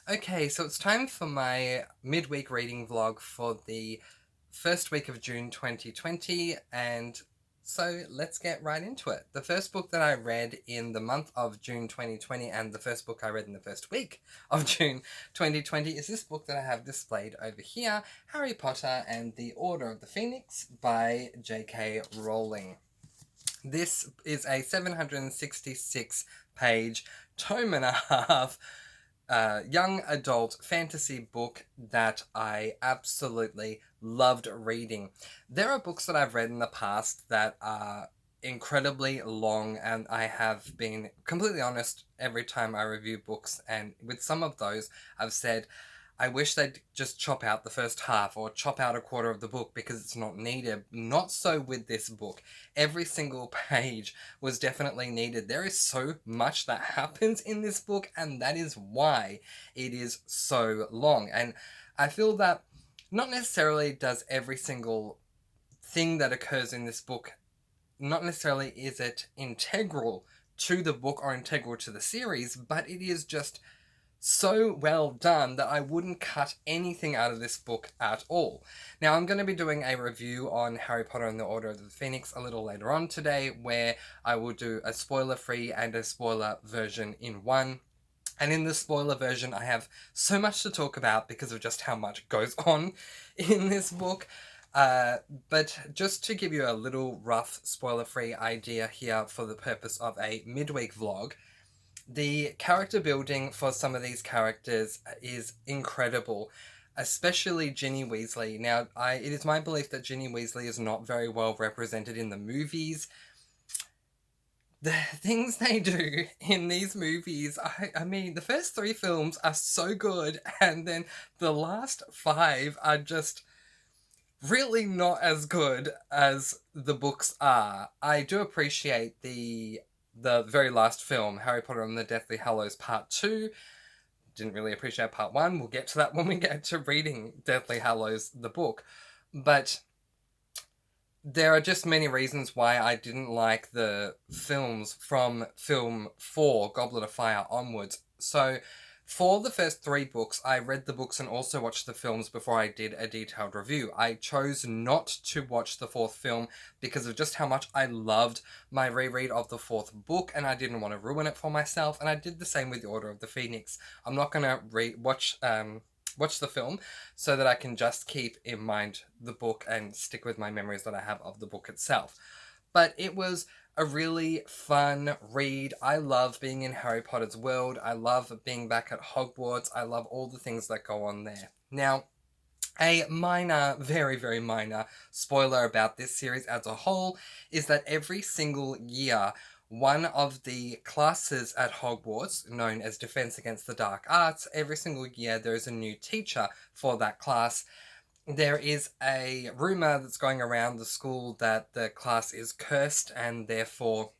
Okay, so it's time for my midweek reading vlog for the first week of June 2020, and so let's get right into it. The first book that I read in the month of June 2020 and the first book I read in the first week of June 2020 is this book that I have displayed over here, Harry Potter and the Order of the Phoenix by J.K. Rowling. This is a 766 page, tome and a half young adult fantasy book that I absolutely loved reading. There are books that I've read in the past that are incredibly long, and I have been completely honest every time I review books, and with some of those I've said I wish they'd just chop out the first half or chop out a quarter of the book because it's not needed. Not so with this book. Every single page was definitely needed. There is so much that happens in this book, and that is why it is so long. And I feel that not necessarily does every single thing that occurs in this book, not necessarily is it integral to the book or integral to the series, but it is just so well done that I wouldn't cut anything out of this book at all. Now, I'm going to be doing a review on Harry Potter and the Order of the Phoenix a little later on today, where I will do a spoiler-free and a spoiler version in one. And in the spoiler version, I have so much to talk about because of just how much goes on in this book. But just to give you a little rough spoiler-free idea here for the purpose of a midweek vlog, the character building for some of these characters is incredible, especially Ginny Weasley. Now, it is my belief that Ginny Weasley is not very well represented in the movies. The things they do in these movies, I mean, the first 3 films are so good, and then the last 5 are just really not as good as the books are. I do appreciate the very last film, Harry Potter and the Deathly Hallows Part 2. Didn't really appreciate Part 1. We'll get to that when we get to reading Deathly Hallows, the book. But there are just many reasons why I didn't like the films from film 4, Goblet of Fire, onwards. So for the first 3 books, I read the books and also watched the films before I did a detailed review. I chose not to watch the 4th film because of just how much I loved my reread of the 4th book, and I didn't want to ruin it for myself, and I did the same with The Order of the Phoenix. I'm not going to watch the film so that I can just keep in mind the book and stick with my memories that I have of the book itself. But it was a really fun read. I love being in Harry Potter's world. I love being back at Hogwarts. I love all the things that go on there. Now, a minor, very, very minor spoiler about this series as a whole is that every single year, one of the classes at Hogwarts, known as Defense Against the Dark Arts, every single year there is a new teacher for that class. There is a rumour that's going around the school that the class is cursed, and therefore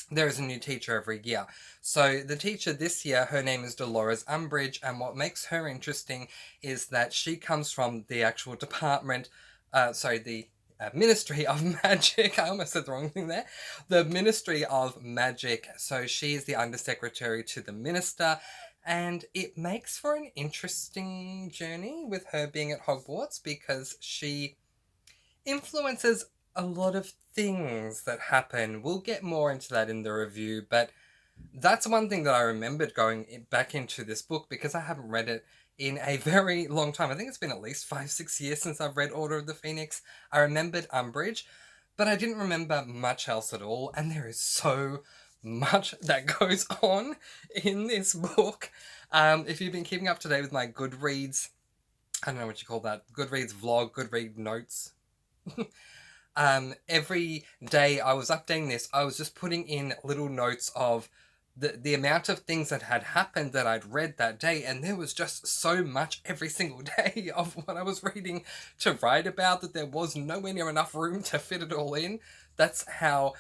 there is a new teacher every year. So the teacher this year, her name is Dolores Umbridge, and what makes her interesting is that she comes from the actual department, the Ministry of Magic. I almost said the wrong thing there. The Ministry of Magic. So she is the undersecretary to the minister, and it makes for an interesting journey with her being at Hogwarts because she influences a lot of things that happen. We'll get more into that in the review, but that's one thing that I remembered going back into this book because I haven't read it in a very long time. I think it's been at least 5-6 years since I've read Order of the Phoenix. I remembered Umbridge, but I didn't remember much else at all, and there is so much that goes on in this book. If you've been keeping up to date with my Goodreads, I don't know what you call that, Goodreads vlog, Goodread notes, every day I was updating this, I was just putting in little notes of the amount of things that had happened that I'd read that day, and there was just so much every single day of what I was reading to write about that there was nowhere near enough room to fit it all in. That's how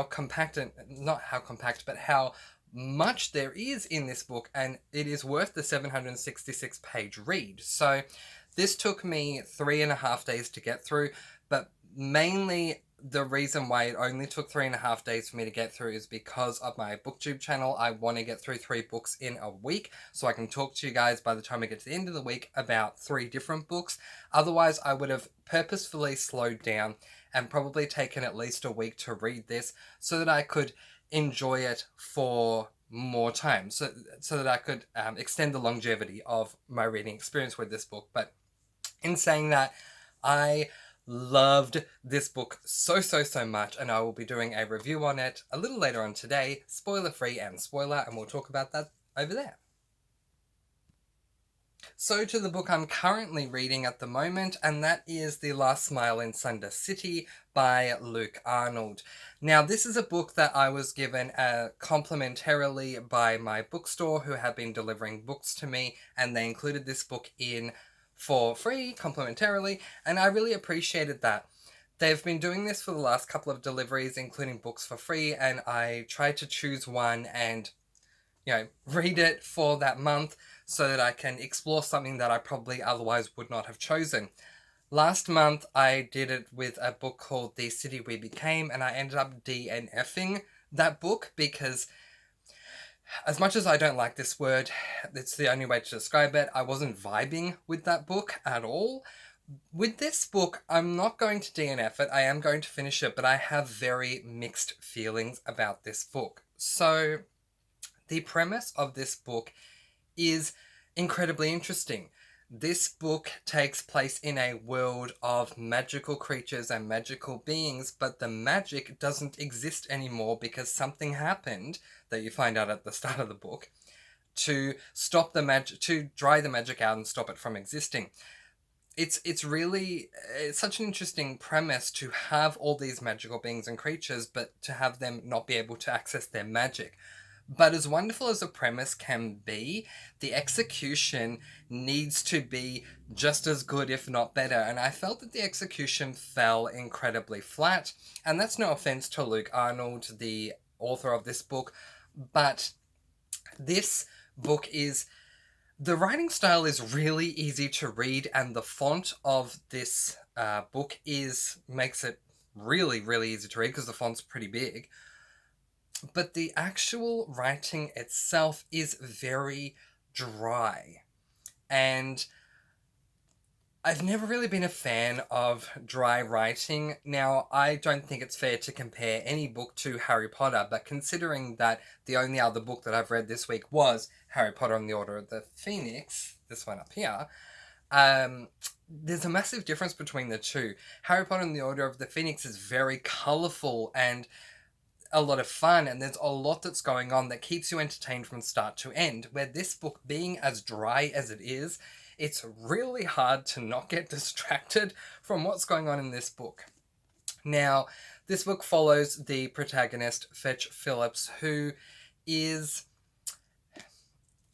compact, and not how compact, but how much there is in this book, and it is worth the 766 page read. So this took me 3.5 days to get through. but mainly the reason why it only took 3.5 days for me to get through is because of my booktube channel. I want to get through 3 books in a week so I can talk to you guys by the time I get to the end of the week about 3 different books. Otherwise, I would have purposefully slowed down and probably taken at least a week to read this so that I could enjoy it for more time, so that I could extend the longevity of my reading experience with this book. But in saying that, I loved this book so much, and I will be doing a review on it a little later on today, spoiler free and spoiler, and we'll talk about that over there. So to the book I'm currently reading at the moment, and that is The Last Smile in Sunder City by Luke Arnold. Now, this is a book that I was given complimentarily by my bookstore, who have been delivering books to me, and they included this book in for free, complimentarily, and I really appreciated that. They've been doing this for the last couple of deliveries, including books for free, and I tried to choose one and, read it for that month so that I can explore something that I probably otherwise would not have chosen. Last month, I did it with a book called The City We Became, and I ended up DNFing that book because, as much as I don't like this word, it's the only way to describe it, I wasn't vibing with that book at all. With this book, I'm not going to DNF it, I am going to finish it, but I have very mixed feelings about this book. So, the premise of this book is incredibly interesting. This book takes place in a world of magical creatures and magical beings, but the magic doesn't exist anymore because something happened that you find out at the start of the book to stop the magic, to dry the magic out and stop it from existing. It's such an interesting premise to have all these magical beings and creatures, but to have them not be able to access their magic. But as wonderful as a premise can be, the execution needs to be just as good, if not better. And I felt that the execution fell incredibly flat. And that's no offense to Luke Arnold, the author of this book. But this book is... the writing style is really easy to read, and the font of this book makes it really, really easy to read because the font's pretty big. But the actual writing itself is very dry. And I've never really been a fan of dry writing. Now, I don't think it's fair to compare any book to Harry Potter, but considering that the only other book that I've read this week was Harry Potter and the Order of the Phoenix, this one up here, there's a massive difference between the two. Harry Potter and the Order of the Phoenix is very colourful and a lot of fun, and there's a lot that's going on that keeps you entertained from start to end, where this book, being as dry as it is, it's really hard to not get distracted from what's going on in this book. Now, this book follows the protagonist, Fetch Phillips, who is...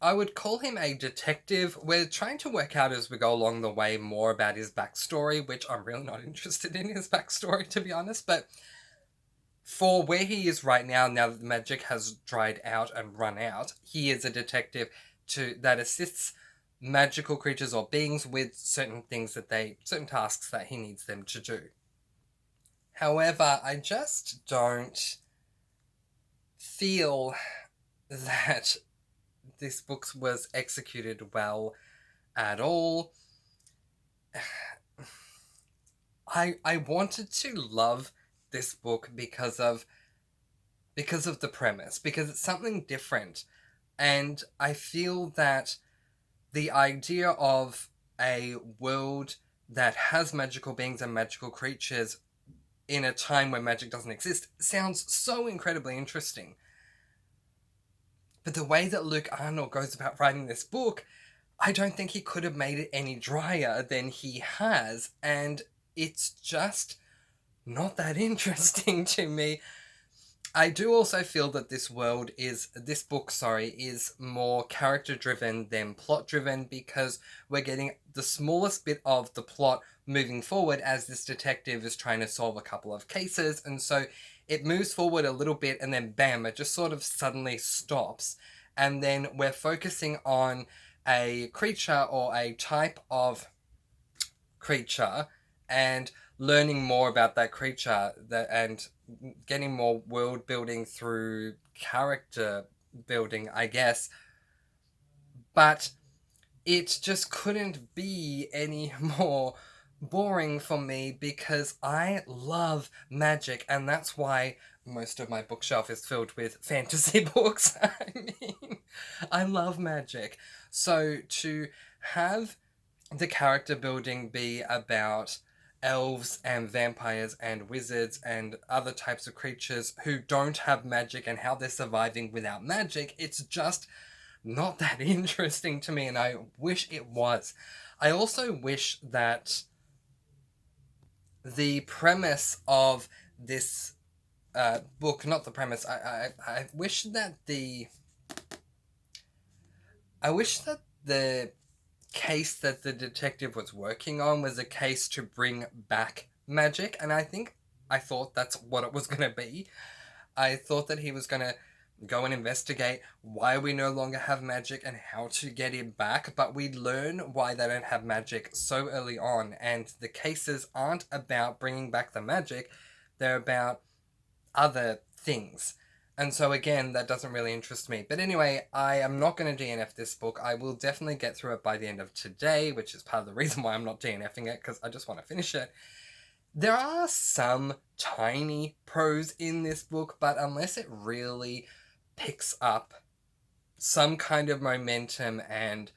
I would call him a detective. We're trying to work out as we go along the way more about his backstory, which I'm really not interested in his backstory, to be honest, but for where he is right now that the magic has dried out and run out, he is a detective that assists magical creatures or beings with certain tasks that he needs them to do. However, I just don't feel that this book was executed well at all. I wanted to love this book because of the premise, because it's something different, and I feel that the idea of a world that has magical beings and magical creatures in a time where magic doesn't exist sounds so incredibly interesting. But the way that Luke Arnold goes about writing this book, I don't think he could have made it any drier than he has, and it's just not that interesting to me. I do also feel that this book is more character driven than plot driven, because we're getting the smallest bit of the plot moving forward as this detective is trying to solve a couple of cases, and so it moves forward a little bit and then bam, it just sort of suddenly stops, and then we're focusing on a creature or a type of creature and learning more about that creature and getting more world building through character building, I guess. But it just couldn't be any more boring for me because I love magic, and that's why most of my bookshelf is filled with fantasy books. I mean, I love magic. So to have the character building be about elves and vampires and wizards and other types of creatures who don't have magic and how they're surviving without magic, it's just not that interesting to me, and I wish it was. I also wish that the premise of this book, not the premise, I wish that the case that the detective was working on was a case to bring back magic, and I thought that's what it was going to be. I thought that he was going to go and investigate why we no longer have magic and how to get it back, but we learn why they don't have magic so early on, and the cases aren't about bringing back the magic, they're about other things. And so again, that doesn't really interest me. But anyway, I am not going to DNF this book. I will definitely get through it by the end of today, which is part of the reason why I'm not DNFing it, because I just want to finish it. There are some tiny pros in this book, but unless it really picks up some kind of momentum and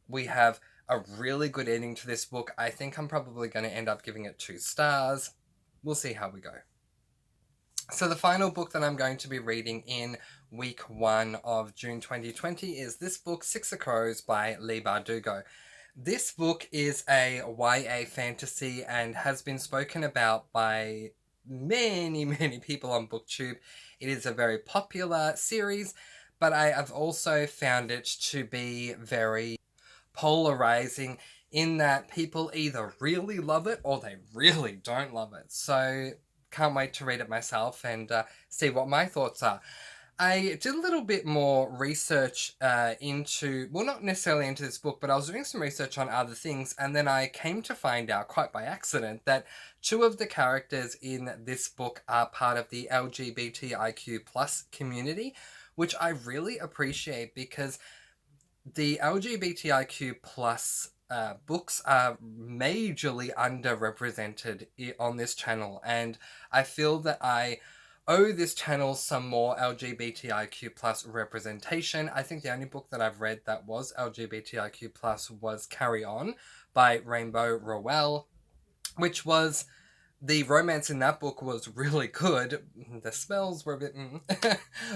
we have a really good ending to this book, I think I'm probably going to end up giving it 2 stars. We'll see how we go. So the final book that I'm going to be reading in week 1 of June 2020 is this book, Six of Crows by Leigh Bardugo. This book is a YA fantasy and has been spoken about by many people on BookTube. It is a very popular series, but I have also found it to be very polarizing in that people either really love it or they really don't love it. So can't wait to read it myself and see what my thoughts are. I did a little bit more research into, well, not necessarily into this book, but I was doing some research on other things, and then I came to find out, quite by accident, that 2 of the characters in this book are part of the LGBTIQ plus community, which I really appreciate because the LGBTIQ plus books are majorly underrepresented on this channel, and I feel that I owe this channel some more LGBTIQ plus representation. I think the only book that I've read that was LGBTIQ plus was Carry On by Rainbow Rowell, which was, the romance in that book was really good. The spells were a bit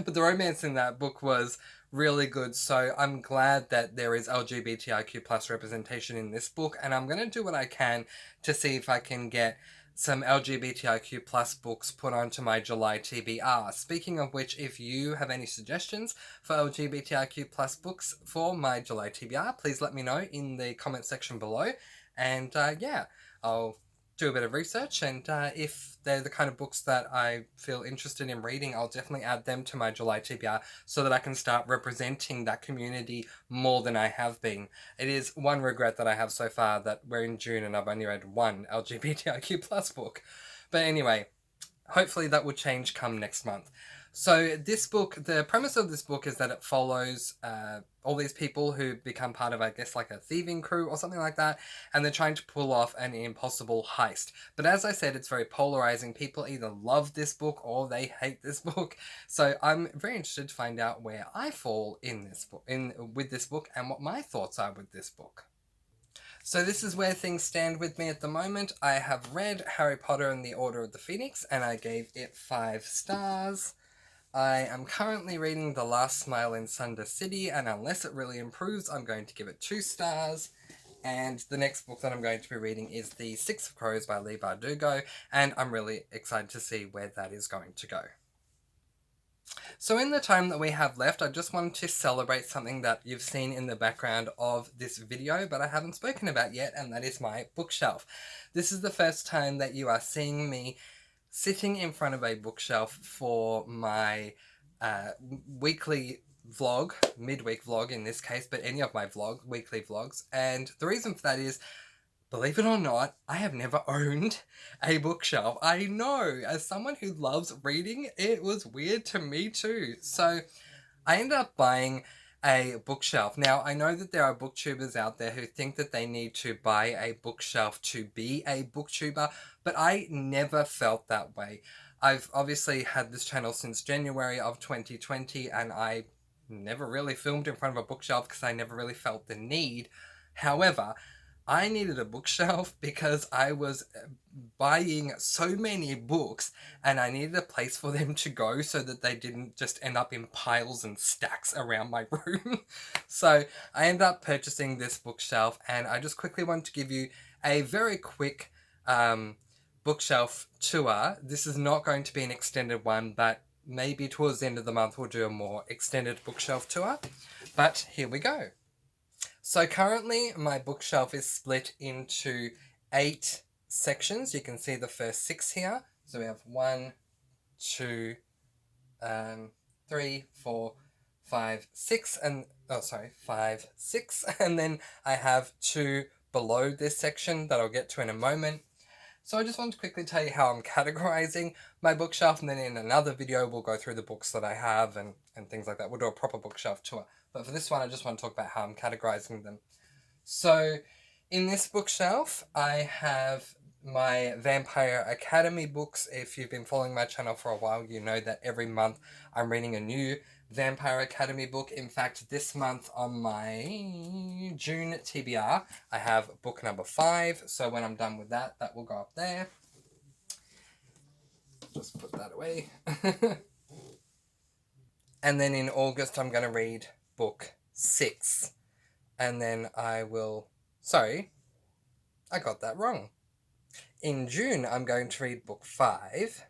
but the romance in that book was really good, so I'm glad that there is LGBTIQ plus representation in this book, and I'm going to do what I can to see if I can get some LGBTIQ plus books put onto my July TBR. Speaking of which, if you have any suggestions for LGBTIQ plus books for my July TBR, please let me know in the comment section below, and yeah, I'll do a bit of research, and if they're the kind of books that I feel interested in reading, I'll definitely add them to my July TBR so that I can start representing that community more than I have been. It is one regret that I have so far that we're in June and I've only read 1 LGBTIQ plus book. But anyway, hopefully that will change come next month. So this book, the premise of this book is that it follows all these people who become part of, I guess, like a thieving crew or something like that, and they're trying to pull off an impossible heist. But as I said, it's very polarizing. People either love this book or they hate this book. So I'm very interested to find out where I fall in this book, with this book, and what my thoughts are with this book. So this is where things stand with me at the moment. I have read Harry Potter and the Order of the Phoenix, and I gave it 5 stars. I am currently reading The Last Smile in Sunder City, and unless it really improves, I'm going to give it 2 stars. And the next book that I'm going to be reading is The Six of Crows by Leigh Bardugo, and I'm really excited to see where that is going to go. So in the time that we have left, I just wanted to celebrate something that you've seen in the background of this video, but I haven't spoken about yet, and that is my bookshelf. This is the first time that you are seeing me sitting in front of a bookshelf for my weekly vlog, midweek vlog in this case, but any of my weekly vlogs, and the reason for that is Believe it or not, I have never owned a bookshelf. I know, as someone who loves reading, it was weird to me too. So I ended up buying a bookshelf. Now, I know that there are booktubers out there who think that they need to buy a bookshelf to be a booktuber, but I never felt that way. I've obviously had this channel since January of 2020, and I never really filmed in front of a bookshelf because I never really felt the need. However, I needed a bookshelf because I was buying so many books and I needed a place for them to go so that they didn't just end up in piles and stacks around my room. So I ended up purchasing this bookshelf, and I just quickly want to give you a very quick bookshelf tour. This is not going to be an extended one, but maybe towards the end of the month we'll do a more extended bookshelf tour. But here we go. So currently my bookshelf is split into 8 sections. You can see the first 6 here. So we have 1, 2, 3, 4, 5, 6, and 5, 6, and then I have 2 below this section that I'll get to in a moment. So I just want to quickly tell you how I'm categorizing my bookshelf, and then in another video we'll go through the books that I have and things like that. We'll do a proper bookshelf tour. But for this one, I just want to talk about how I'm categorizing them. So in this bookshelf, I have my Vampire Academy books. If you've been following my channel for a while, you know that every month I'm reading a new Vampire Academy book. In fact, this month on my June TBR, I have book number 5. So when I'm done with that, that will go up there. Just put that away. And then in August, I'm going to read book 6. And then I will... Sorry, I got that wrong. In June, I'm going to read book 5.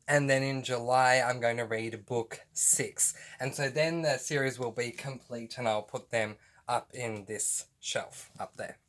And then in July, I'm going to read book 6. And so then the series will be complete, and I'll put them up in this shelf up there.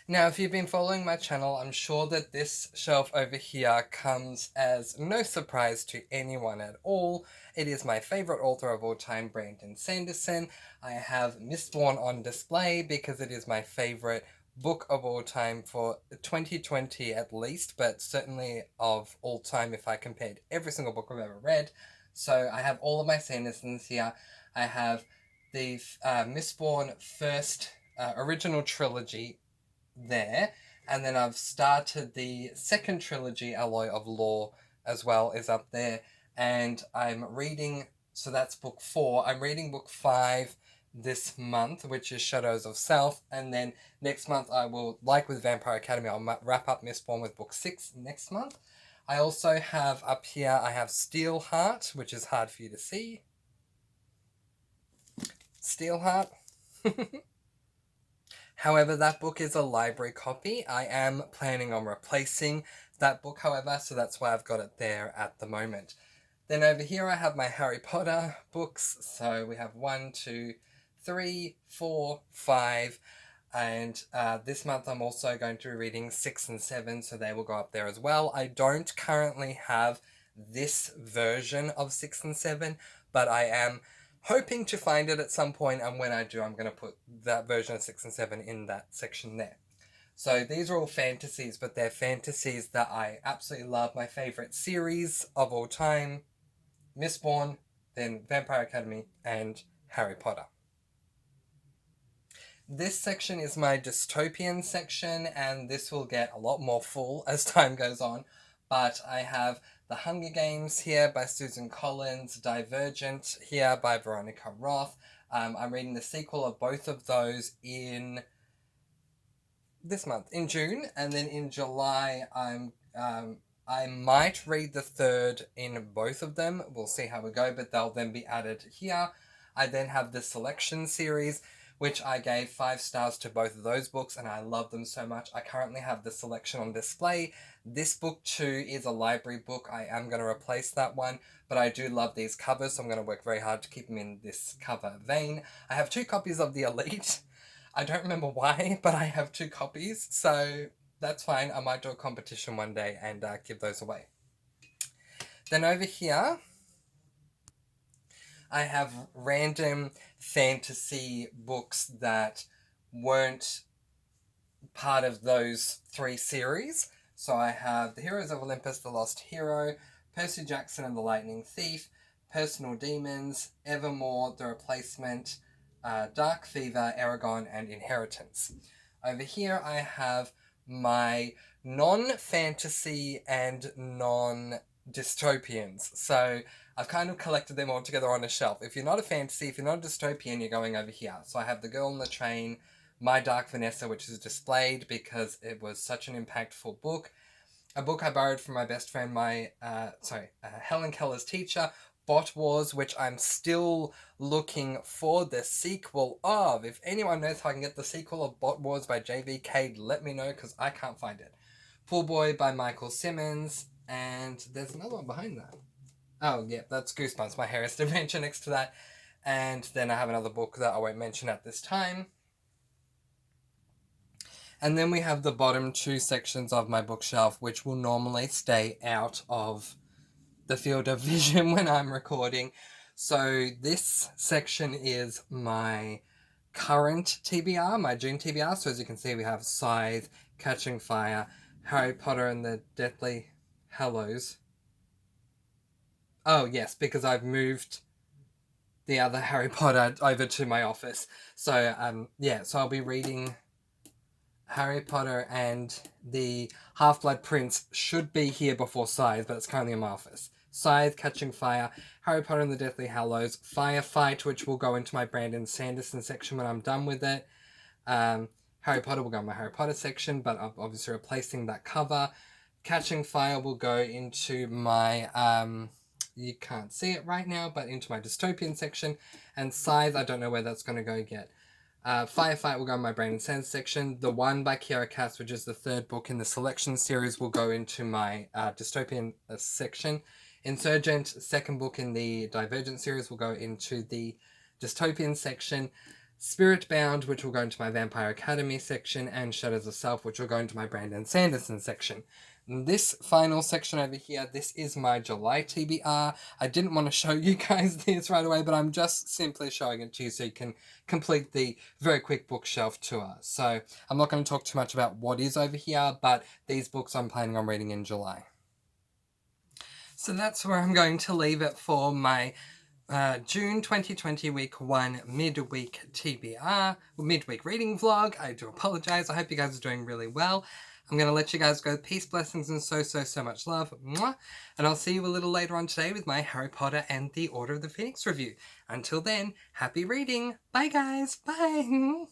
Now, if you've been following my channel, I'm sure that this shelf over here comes as no surprise to anyone at all. It is my favourite author of all time, Brandon Sanderson. I have Mistborn on display because it is my favourite book of all time for 2020 at least, but certainly of all time if I compared every single book I've ever read. So I have all of my Sandersons here. I have the Mistborn first original trilogy there, and then I've started the second trilogy, Alloy of Law, as well, is up there, and I'm reading, so that's book 4. I'm reading book 5 this month, which is Shadows of Self, and then next month I will, like with Vampire Academy, I'll wrap up Mistborn with book 6 next month. I also have up here, I have Steelheart, which is hard for you to see. Steelheart. However, that book is a library copy. I am planning on replacing that book, however, so that's why I've got it there at the moment. Then over here I have my Harry Potter books. So we have 1, 2, 3, 4, 5. And this month I'm also going to be reading 6 and 7, so they will go up there as well. I don't currently have this version of 6 and 7, but I am hoping to find it at some point, and when I do, I'm going to put that version of 6 and 7 in that section there. So these are all fantasies, but they're fantasies that I absolutely love. My favourite series of all time, Mistborn, then Vampire Academy, and Harry Potter. This section is my Dystopian section, and this will get a lot more full as time goes on, but I have The Hunger Games here by Susan Collins, Divergent here by Veronica Roth. I'm reading the sequel of both of those in this month, in June, and then in July I might read the third in both of them. We'll see how we go, but they'll then be added here. I then have the Selection series, which I gave 5 stars to both of those books, and I love them so much. I currently have the Selection on display. This book too is a library book. I am going to replace that one, but I do love these covers, so I'm going to work very hard to keep them in this cover vein. I have 2 copies of The Elite. I don't remember why, but I have 2 copies, so that's fine. I might do a competition one day and give those away. Then over here, I have random fantasy books that weren't part of those 3 series. So I have The Heroes of Olympus, The Lost Hero, Percy Jackson and the Lightning Thief, Personal Demons, Evermore, The Replacement, Dark Fever, Aragon, and Inheritance. Over here I have my non-fantasy and non-dystopians. So I've kind of collected them all together on a shelf. If you're not a fantasy, if you're not a dystopian, you're going over here. So I have The Girl on the Train, My Dark Vanessa, which is displayed because it was such an impactful book. A book I borrowed from my best friend, Helen Keller's teacher, Bot Wars, which I'm still looking for the sequel of. If anyone knows how I can get the sequel of Bot Wars by J.V. Cade, let me know, because I can't find it. Pool Boy by Michael Simmons, and there's another one behind that. Oh, yeah, that's Goosebumps, My Hairiest Adventure next to that. And then I have another book that I won't mention at this time. And then we have the bottom 2 sections of my bookshelf, which will normally stay out of the field of vision when I'm recording. So this section is my current TBR, my June TBR. So as you can see, we have Scythe, Catching Fire, Harry Potter and the Deathly Hallows. Oh, yes, because I've moved the other Harry Potter over to my office. So, so I'll be reading Harry Potter and the Half-Blood Prince should be here before Scythe, but it's currently in my office. Scythe, Catching Fire, Harry Potter and the Deathly Hallows, Firefight, which will go into my Brandon Sanderson section when I'm done with it. Harry Potter will go in my Harry Potter section, but I'm obviously replacing that cover. Catching Fire will go into my, you can't see it right now, but into my Dystopian section. And Scythe, I don't know where that's going to go yet. Firefight will go in my Brandon Sands section. The One by Kiera Cass, which is the 3rd book in the Selection series, will go into my Dystopian section. Insurgent, 2nd book in the Divergent series, will go into the Dystopian section. Spiritbound, which will go into my Vampire Academy section, and Shadows of Self, which will go into my Brandon Sanderson section. This final section over here, this is my July TBR. I didn't want to show you guys this right away, but I'm just simply showing it to you so you can complete the very quick bookshelf tour. So I'm not going to talk too much about what is over here, but these books I'm planning on reading in July. So that's where I'm going to leave it for my June 2020 week 1 midweek TBR, midweek reading vlog. I do apologize. I hope you guys are doing really well. I'm going to let you guys go. Peace, blessings, and so much love. Mwah. And I'll see you a little later on today with my Harry Potter and the Order of the Phoenix review. Until then, happy reading. Bye, guys. Bye.